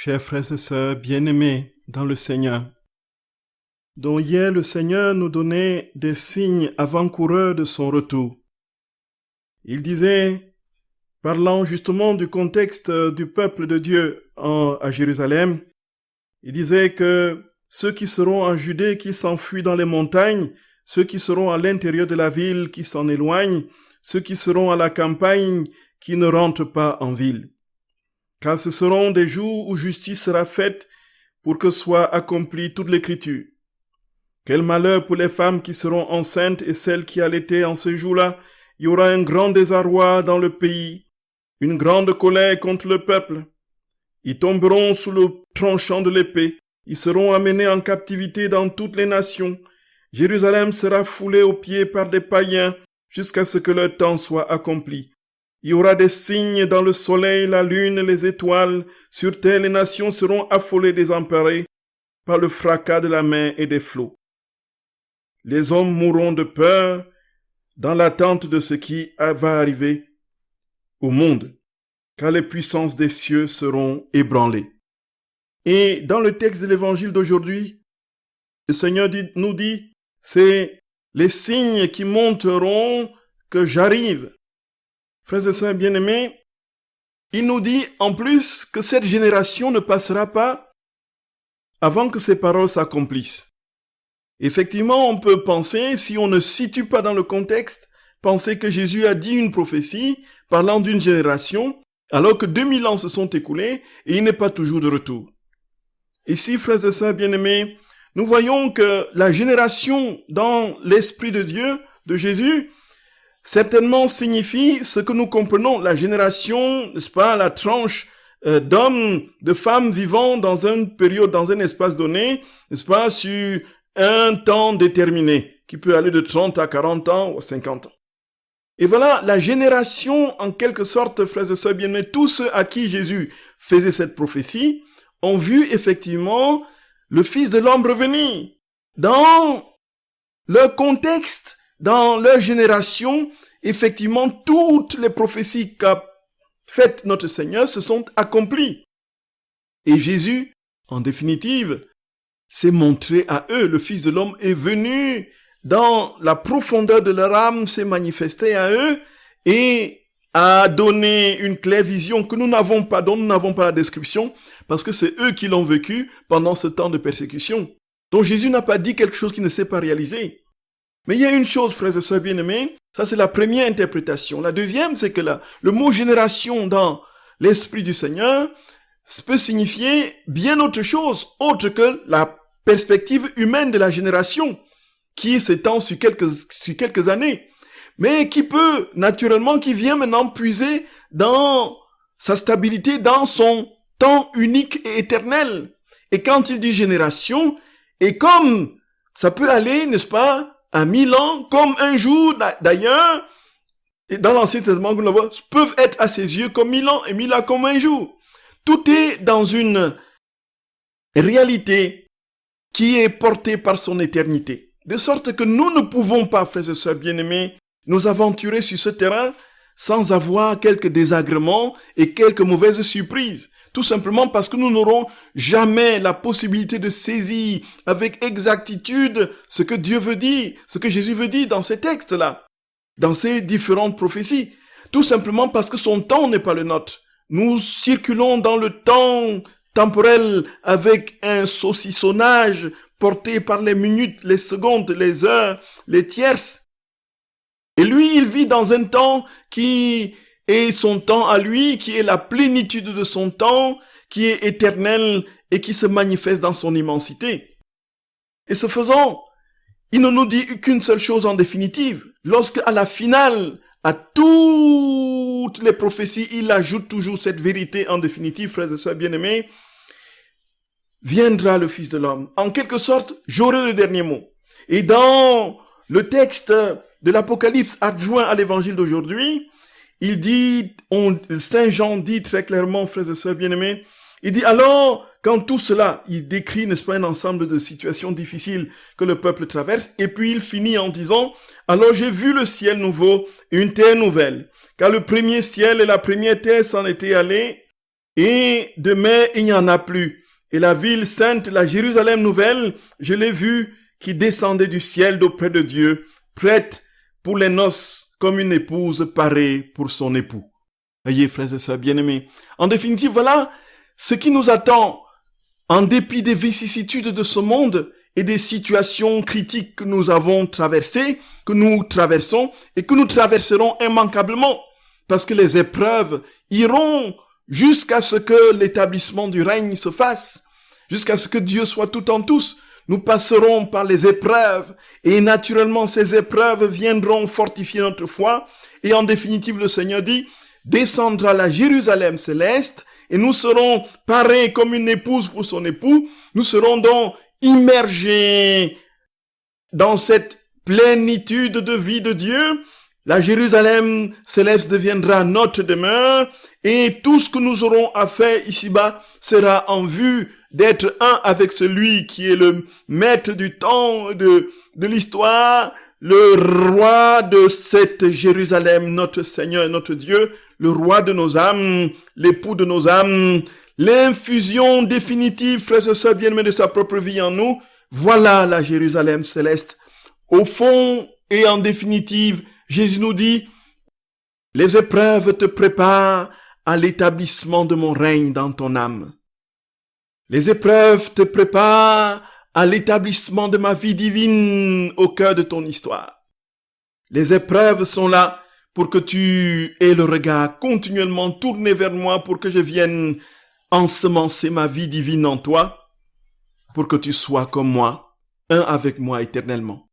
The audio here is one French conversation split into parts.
Chers frères et sœurs bien-aimés dans le Seigneur, dont hier le Seigneur nous donnait des signes avant-coureurs de son retour. Il disait, parlant justement du contexte du peuple de Dieu à Jérusalem, il disait que ceux qui seront en Judée, qui s'enfuient dans les montagnes, ceux qui seront à l'intérieur de la ville, qui s'en éloignent, ceux qui seront à la campagne, qui ne rentrent pas en ville. Car ce seront des jours où justice sera faite pour que soit accomplie toute l'écriture. Quel malheur pour les femmes qui seront enceintes et celles qui allaitaient en ce jour-là. Il y aura un grand désarroi dans le pays, une grande colère contre le peuple. Ils tomberont sous le tranchant de l'épée. Ils seront amenés en captivité dans toutes les nations. Jérusalem sera foulée aux pieds par des païens jusqu'à ce que leur temps soit accompli. Il y aura des signes dans le soleil, la lune, les étoiles. Sur terre, les nations seront affolées, désemparées par le fracas de la mer et des flots. Les hommes mourront de peur dans l'attente de ce qui va arriver au monde, car les puissances des cieux seront ébranlées. Et dans le texte de l'évangile d'aujourd'hui, le Seigneur nous dit, c'est les signes qui montreront que j'arrive. Frères et sœurs bien-aimés, il nous dit en plus que cette génération ne passera pas avant que ces paroles s'accomplissent. Effectivement, on peut penser, si on ne situe pas dans le contexte, penser que Jésus a dit une prophétie parlant d'une génération, alors que 2000 ans se sont écoulés et il n'est pas toujours de retour. Ici, frères et sœurs bien-aimés, nous voyons que la génération dans l'Esprit de Dieu, de Jésus, certainement signifie ce que nous comprenons, la génération, n'est-ce pas, la tranche d'hommes, de femmes vivant dans une période, dans un espace donné, n'est-ce pas, sur un temps déterminé, qui peut aller de 30 à 40 ans ou 50 ans. Et voilà, la génération, en quelque sorte, frères et sœurs bien-aimés, tous ceux à qui Jésus faisait cette prophétie, ont vu effectivement le Fils de l'homme revenir. Dans leur contexte, dans leur génération, effectivement, toutes les prophéties qu'a faites notre Seigneur se sont accomplies. Et Jésus, en définitive, s'est montré à eux. Le Fils de l'homme est venu dans la profondeur de leur âme, s'est manifesté à eux et a donné une claire vision que nous n'avons pas, dont nous n'avons pas la description, parce que c'est eux qui l'ont vécu pendant ce temps de persécution. Donc Jésus n'a pas dit quelque chose qui ne s'est pas réalisé. Mais il y a une chose, frères et sœurs bien-aimés, ça c'est la première interprétation. La deuxième, c'est que le mot génération dans l'Esprit du Seigneur peut signifier bien autre chose, autre que la perspective humaine de la génération, qui s'étend sur quelques années, mais qui peut, naturellement, qui vient maintenant puiser dans sa stabilité, dans son temps unique et éternel. Et quand il dit génération, et comme ça peut aller, n'est-ce pas, à 1000 ans, comme un jour, d'ailleurs, et dans l'Ancien Testament, nous le voyons, peuvent être à ses yeux comme 1000 ans, et 1000 ans comme un jour. Tout est dans une réalité qui est portée par son éternité. De sorte que nous ne pouvons pas, frères et sœurs bien-aimés, nous aventurer sur ce terrain sans avoir quelques désagréments et quelques mauvaises surprises. Tout simplement parce que nous n'aurons jamais la possibilité de saisir avec exactitude ce que Dieu veut dire, ce que Jésus veut dire dans ces textes-là, dans ces différentes prophéties. Tout simplement parce que son temps n'est pas le nôtre. Nous circulons dans le temps temporel avec un saucissonnage porté par les minutes, les secondes, les heures, les tierces. Et lui, il vit dans un temps qui est son temps à lui, qui est la plénitude de son temps, qui est éternel et qui se manifeste dans son immensité. Et ce faisant, il ne nous dit qu'une seule chose en définitive. Lorsque, à la finale, à toutes les prophéties, il ajoute toujours cette vérité en définitive, frères et sœurs bien-aimés, viendra le Fils de l'homme. En quelque sorte, j'aurai le dernier mot. Et dans le texte de l'Apocalypse adjoint à l'évangile d'aujourd'hui, il dit, Saint Jean dit très clairement, frères et sœurs bien-aimés, il dit alors, quand tout cela, il décrit, n'est-ce pas, un ensemble de situations difficiles que le peuple traverse, et puis il finit en disant, alors j'ai vu le ciel nouveau et une terre nouvelle, car le premier ciel et la première terre s'en étaient allés, et demain, il n'y en a plus. Et la ville sainte, la Jérusalem nouvelle, je l'ai vue qui descendait du ciel d'auprès de Dieu, prête pour les noces comme une épouse parée pour son époux. Voyez, frères et sœurs bien-aimés. En définitive, voilà ce qui nous attend en dépit des vicissitudes de ce monde et des situations critiques que nous avons traversées, que nous traversons et que nous traverserons immanquablement. Parce que les épreuves iront jusqu'à ce que l'établissement du règne se fasse, jusqu'à ce que Dieu soit tout en tous. Nous passerons par les épreuves et naturellement ces épreuves viendront fortifier notre foi. Et en définitive, le Seigneur dit, descendra la Jérusalem céleste et nous serons parés comme une épouse pour son époux. Nous serons donc immergés dans cette plénitude de vie de Dieu. La Jérusalem céleste deviendra notre demeure et tout ce que nous aurons à faire ici-bas sera en vue d'être un avec celui qui est le maître du temps, de l'histoire, le roi de cette Jérusalem, notre Seigneur et notre Dieu, le roi de nos âmes, l'époux de nos âmes, l'infusion définitive, frères et sœurs bien-aimés, de sa propre vie en nous. Voilà la Jérusalem céleste. Au fond et en définitive, Jésus nous dit, les épreuves te préparent à l'établissement de mon règne dans ton âme. Les épreuves te préparent à l'établissement de ma vie divine au cœur de ton histoire. Les épreuves sont là pour que tu aies le regard continuellement tourné vers moi, pour que je vienne ensemencer ma vie divine en toi, pour que tu sois comme moi, un avec moi éternellement.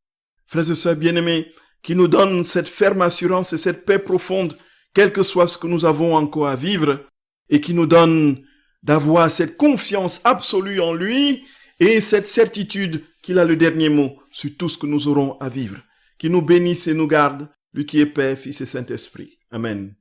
Frères et sœurs bien-aimés, qui nous donne cette ferme assurance et cette paix profonde, quel que soit ce que nous avons encore à vivre, et qui nous donne d'avoir cette confiance absolue en lui et cette certitude qu'il a le dernier mot sur tout ce que nous aurons à vivre. Qu'il nous bénisse et nous garde, lui qui est Père, Fils et Saint-Esprit. Amen.